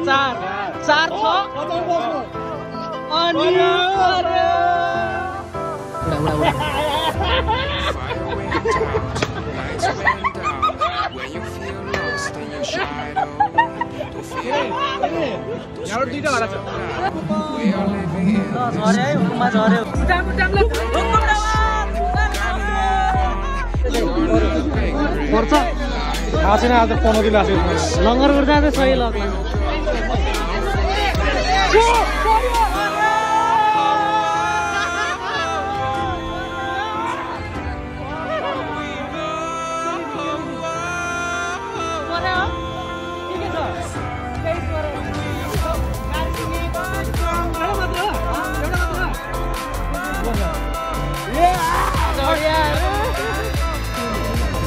4 4 छ अनि यहाँ दुईटा होला छ झरे हुकुममा झरे पर्छ आछेन आज 15 दिन आछे लङ्गर उड्दा चाहिँ सही लाग्ला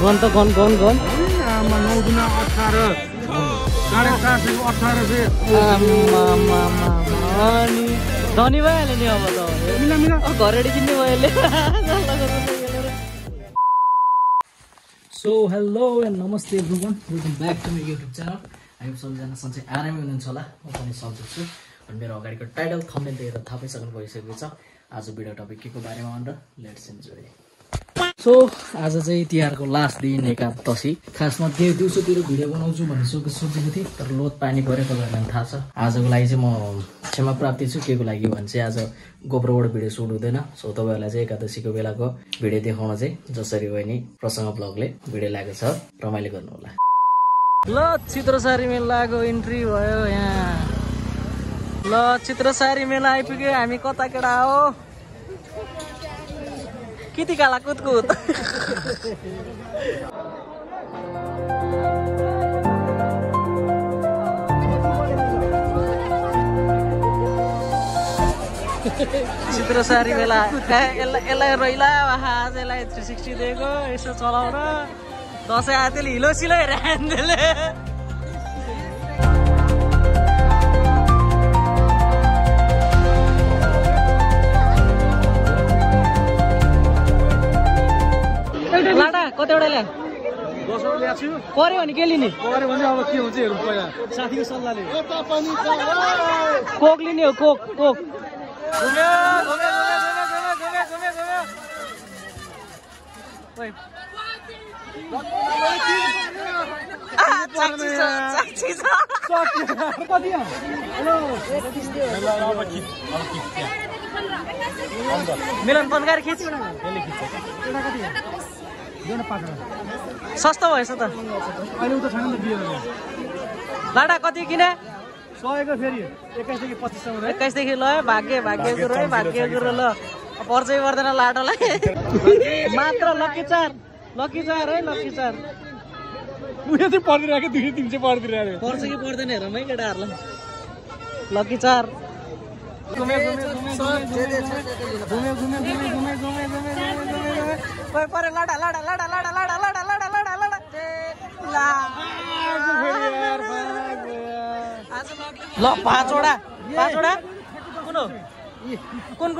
गन त गन गन गन आमा 9 गुना 18 1800 अनि धनी भइहाल्यो नि अब त मिला मिला घरडी किन्ने भयो so hello and namaste everyone welcome back to my YouTube channel हामी सबैजना सन्चै आरामै हुनुहुन्छ होला म पनि सन्चै छु अनि मेरो अगाडिको टाइटल थम्बनेल देखेर थाहा पाइसक्नु भइसकेको छ आज भिडियो टपिक के को बारेमा भनेर लेट्स इन्जोय सो आज चाहिँ तिहारको लास्ट दिन एकादशी खासमा त्यो दिउँसोतिर भिडियो बनाउँछु भन्ने सोचेको थिएँ तर लोड पानी पऱ्यो तपाईँहरूलाई थाहा छ आजको लागि चाहिँ म क्षमा प्राप्ति छु के को लागि भने चाहिँ आज गोप्रोबाट भिडियो सुट हुँदैन सो तपाईँहरूलाई चाहिँ एकादशीको बेलाको भिडियो देखाउन चाहिँ जसरी भयो नि प्रसङ्ग ब्लगले भिडियो लागेको छ रमाइलो गर्नु होला ल चित्रसारी मेलाको इन्ट्री भयो यहाँ ल चित्रसारी मेला आइपुग्यो हामी कता केटा हो किति काला कुदकुद चित्रसारी मेला यसलाई रैला आज यसलाई 360 दिएको यसो चलाउन दसैँ आयो त्यसले हिलो सिलो हेरेले लाटा कतिवटा ल्या 10 वटा ल्याछु पर्यो भने के लिने पर्यो भने अब के हुन्छ हेरौँ पहिला साथीको सल्लाहले कोक लिने हो कोक कोक मिलन बनगार खिच सस्तो भएछ त लाटा कति किने 100 को फेरि 21 देखि 25 सम्म 21 देखि ल भाग्य कुरो है भाग्य कुरो ल पर्छै पर्दैन लाटोलाई मात्र लकी चार है लकी चार उयो चाहिँ पर्दिरहेको 200 300 पर्दिरहेको पर्छ कि पर्दैन हेरौँ है केटाहरूलाई लकी चार घुमे परे लाडा ल 5 वटा कुन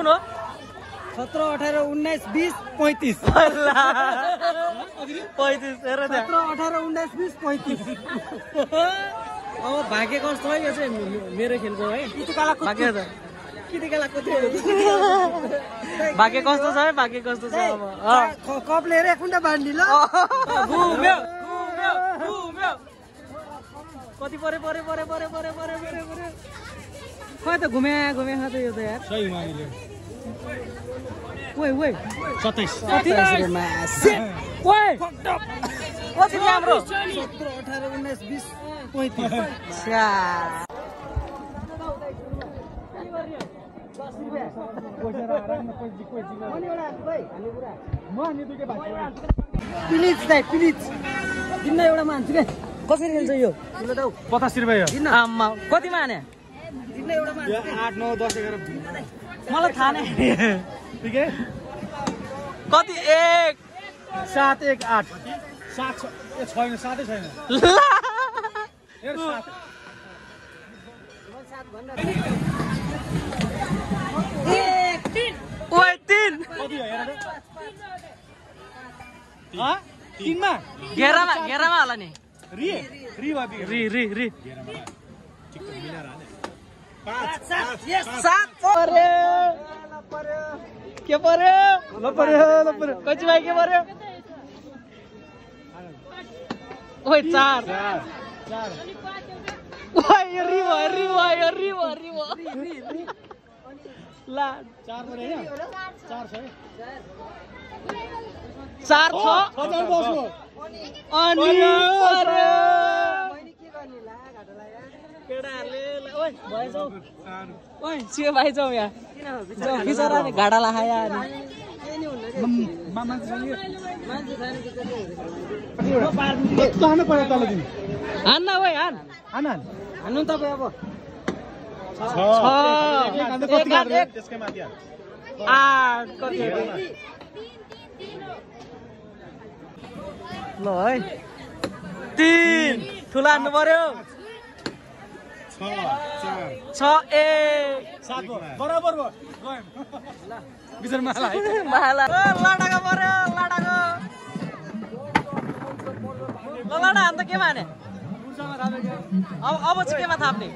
हो 17 18 19 20 35 35 हेर 17 18 19 20 35 अब भाग्य कस्तो है यो चाहिँ मेरो खेलको है भाग्य कस्तो छ है भाग्य कस्तो छ अब कप लिएर एकुन्डा बान्डी ल घुम्यो कति परे खै त घुमे खै त यो त यार सही मानिले ओइ 27 कति ओइ कति राम्रो 17 18 19 20 35 प्लिज किन्न एउटा मान्छु के कसरी खेल्छ यो 85 रुपैयाँ आम्मा कति माने 8 9 10 11 मलाई थाहा नै ठीक है कति 1 7 1 8 7 छैन 7 छैन घेरामा होला नि री के पर्यो कति भाइ के पर्यो ओइ 4 ओइ रिभो ला 4 पर्यो हैन 4 छ 4 छ अनि पर्यो केडाले ओइ भाइ जाऊ ओइ सियो भाइ जाऊ यहाँ जाऊ बिचराले घाडा लाखाया अनि हान्न ओइ हान्नु तपाईँ अब 6 ल है 3 ठुला हान्नु पर्यो 6 1 बराबर भयो बिचर माला लाडाको पर्यो लाडाको लाडा हान्दा के माने अब चाहिँ केमा थाप्ने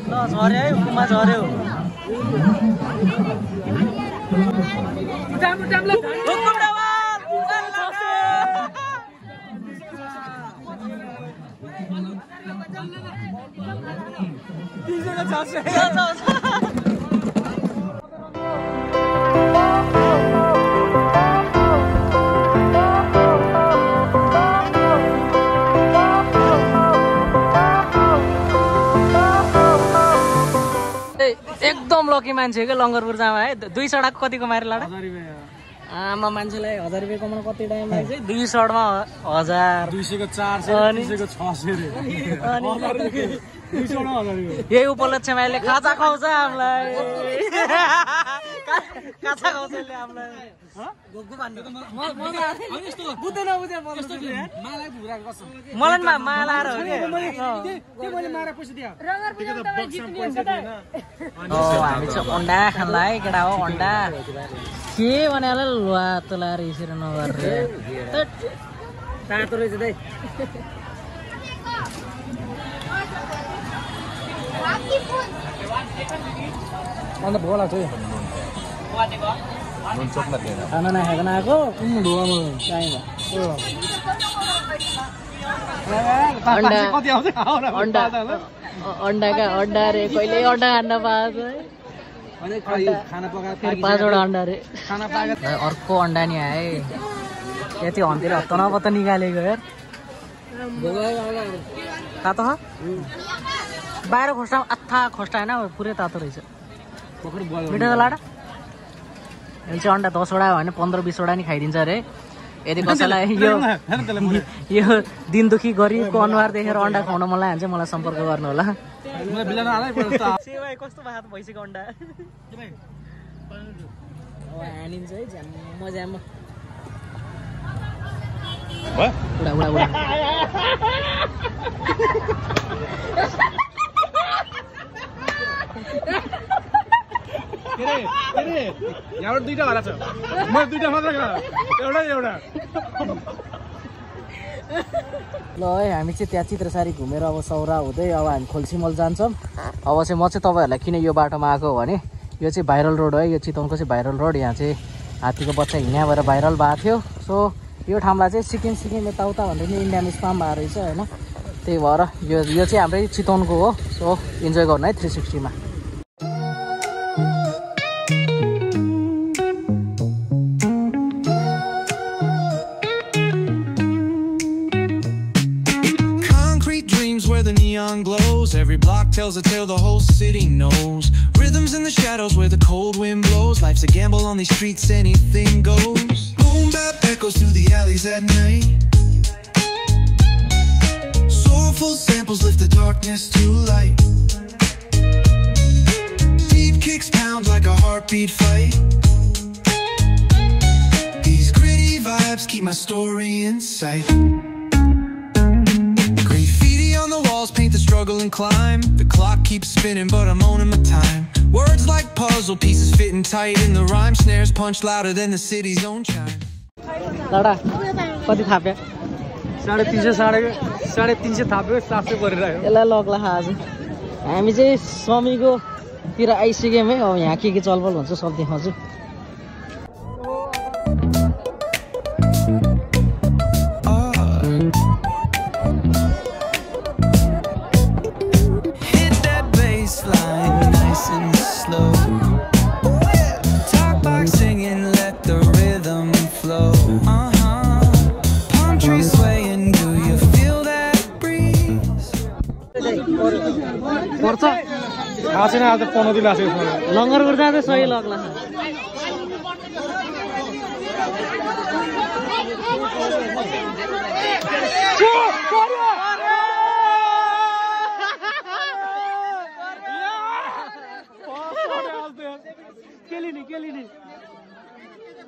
ल झर्यो है हुकुममा झर्यो एकदम लकी मान्छे के लङ्गरपुर जामा है 2 सडक कतिको मारे लाडा आमा मान्छेलाई 1000 रुपैयाँ कमाउन कति टाइम लाग्छ 2 सडमा 1000 200 को 400 300 को 600 रे यही उपलक्ष्यमा अहिले खाजा खुवाउँछ हामीलाई काचा खुवाउँछ अहिले हामीलाई मलाई माला हो हामी चाहिँ अन्डा खानलाई केटा हो अन्डा के भने लुवा तलाएर यसरी नगरेर तातो रहेछ दाइ अन्त भोक लाग्छ खाना नखाइकन आएको अन्डा रे कहिले अन्डा खान पाएको है 5वटा अन्डा रे अर्को अन्डा नि आए यति हन्तिर हत्त नपत्त निकालेको यार तातो छ बाहिर खोस्टा अथा खोस्टा होइन पुरै तातो रहेछ मिठो त लाडा अहिले चाहिँ अन्डा 10वटा भने 15-20वटा नि खाइदिन्छ अरे यदि कसैलाई यो दिन दुखी गरिबको अनुहार देखेर अन्डा खुवाउन मन लाग्यो भने चाहिँ मलाई सम्पर्क गर्नु होला कस्तो भात भइसक्यो अन्डा हानिन्छ है झ्याम्म झ्याम्म उडा उडा उडा यहाँबाट 2टा होला छ म 2टा मात्र एउटा ल है हामी चाहिँ त्यहाँ चित्रसारी घुमेर अब सौरा हुँदै अब हामी खोल्सीमल जान्छौँ अब चाहिँ म चाहिँ तपाईँहरूलाई किन यो बाटोमा आएको भने यो चाहिँ भाइरल रोड हो है यो चितवनको चाहिँ भाइरल रोड यहाँ चाहिँ हात्तीको बच्चा हिँड्या भएर भाइरल भएको थियो सो यो ठाउँलाई चाहिँ सिक्किम यताउता भन्दै नि इन्डियन स्पाम भएको रहेछ होइन त्यही भएर यो चाहिँ हाम्रै चितवनको हो सो इन्जोय गर्नु है 360मा Glows. Every block tells a tale the whole city knows. Rhythms in the shadows where the cold wind blows. Life's a gamble on these streets, anything goes. Boom bap echoes through the alleys at night. Soulful samples lift the darkness to light. Deep kicks pound like a heartbeat fight. These gritty vibes keep my story in sight. Paint the struggle and climb. The clock keeps spinning but I'm owning my time. Words like puzzle pieces fitting tight in the rhyme. Snares punch louder than the city's own chime. Lada कति थाप्यो 350 350 थाप्यो 700 परिरहेको यसलाई लग्ला आज हामी चाहिँ समीकोतिर आइसक्यौँ है अब यहाँ के चलपल हुन्छ सब देखाउँछु Hit that baseline nice and slow. Talk box singing, let the rhythm flow. Palm trees swaying, do you feel that breeze? पर्छ थाहा छैन आज 15 दिन लाग्छ यसमा लङ्गर उड्दा चाहिँ सही लाग्ला के लिने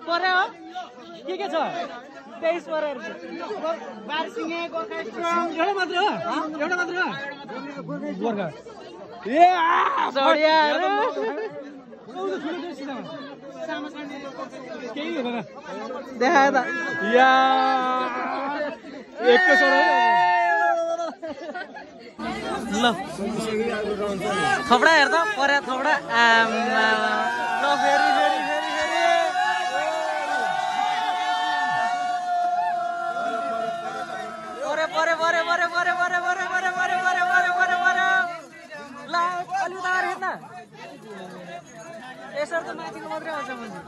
पर्यो हो के छ 23 परेर बारसिङे गोर्खा स्ट्रङ एउटा मात्र हो गोर्खा चढियाहरू केही हुँदैन देखाए त या एकैचोटि ल थोपडा हेर त पर्या थोपडा ल फेरि परे ल अलि उतार हेर्न यसरी त माथिको मात्रै आउँछ भने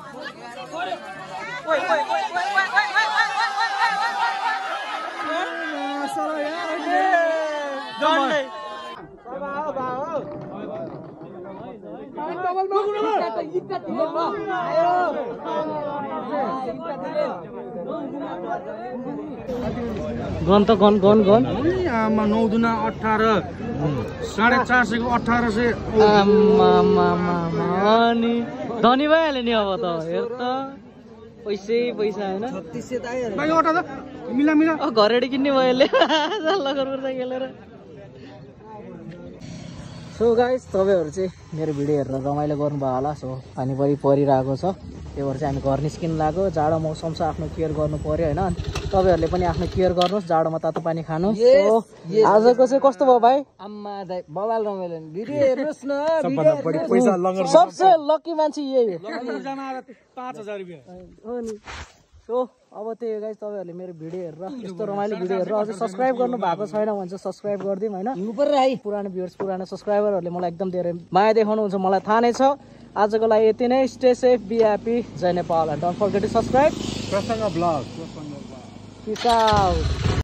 गन त गन 9 दुना 18 450 को 1800 अनि धनी भइहाल्यो नि अब त हेर त पैसा होइन 3600 त आयो भाइ अटा त मिला घरेडी किन्ने भयो यसले लगेर खेलेर सो गाइस तपाईँहरू चाहिँ मेरो भिडियो हेरेर रमाइलो गर्नुभयो होला सो पानी परिरहेको छ त्यही भएर चाहिँ हामी घर निस्किनु लाग्यो जाडो मौसम छ आफ्नो केयर गर्नु पर्यो होइन तपाईँहरूले पनि आफ्नो केयर गर्नुहोस् जाडोमा तातो पानी खानु आजको चाहिँ कस्तो भयो भाइ आम्मा दाइ बबाल रमाइलो भिडियो हेर्नुहोस् न सबभन्दा बढी पैसा लङ्गर सबसे लकी मान्छे यही हो 5000 रुपैयाँ हो नि सो अब त्यही हो गाइस तपाईँहरूले मेरो भिडियो हेरेर यस्तो रमाइलो भिडियो हेरेर अझै सब्सक्राइब गर्नु भएको छैन भने चाहिँ सब्सक्राइब गरिदिउँ होइन पुरानो भ्युअर्स पुरानो सब्सक्राइबरहरूले मलाई एकदम धेरै माया देखाउनुहुन्छ मलाई थाहा नै छ आजको लागि यति नै स्टे सेफ बी ह्याप्पी जय Nepal don't forget to subscribe प्रसङ्ग ब्लग Peace out.